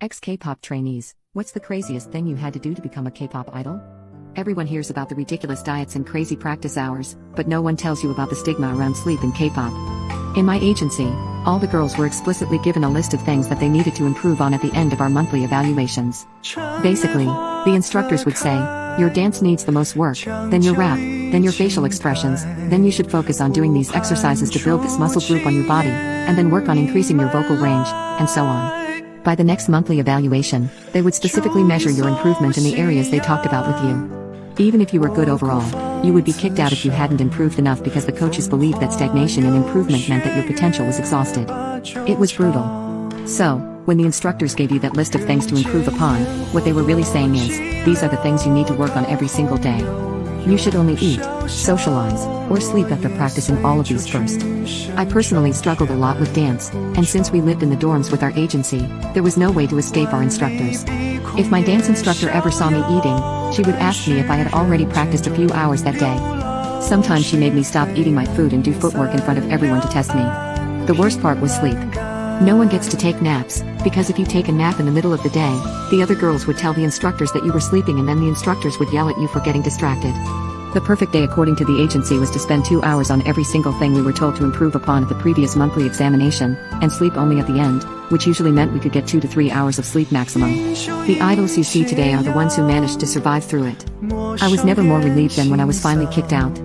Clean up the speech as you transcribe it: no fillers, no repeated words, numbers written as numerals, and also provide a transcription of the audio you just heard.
Ex-K-pop trainees, what's the craziest thing you had to do to become a K-pop idol? Everyone hears about the ridiculous diets and crazy practice hours, but no one tells you about the stigma around sleep in K-pop. In my agency, all the girls were explicitly given a list of things that they needed to improve on at the end of our monthly evaluations. Basically, the instructors would say, your dance needs the most work, then your rap, then your facial expressions, then you should focus on doing these exercises to build this muscle group on your body, and then work on increasing your vocal range, and so on. By the next monthly evaluation, they would specifically measure your improvement in the areas they talked about with you. Even if you were good overall, you would be kicked out if you hadn't improved enough because the coaches believed that stagnation in improvement meant that your potential was exhausted. It was brutal. So, when the instructors gave you that list of things to improve upon, what they were really saying is, these are the things you need to work on every single day. You should only eat, socialize, or sleep after practicing all of these first. I personally struggled a lot with dance, and since we lived in the dorms with our agency, there was no way to escape our instructors. If my dance instructor ever saw me eating, she would ask me if I had already practiced a few hours that day. Sometimes she made me stop eating my food and do footwork in front of everyone to test me. The worst part was sleep. No one gets to take naps, because if you take a nap in the middle of the day, the other girls would tell the instructors that you were sleeping and then the instructors would yell at you for getting distracted. The perfect day according to the agency was to spend 2 hours on every single thing we were told to improve upon at the previous monthly examination, and sleep only at the end, which usually meant we could get 2 to 3 hours of sleep maximum. The idols you see today are the ones who managed to survive through it. I was never more relieved than when I was finally kicked out.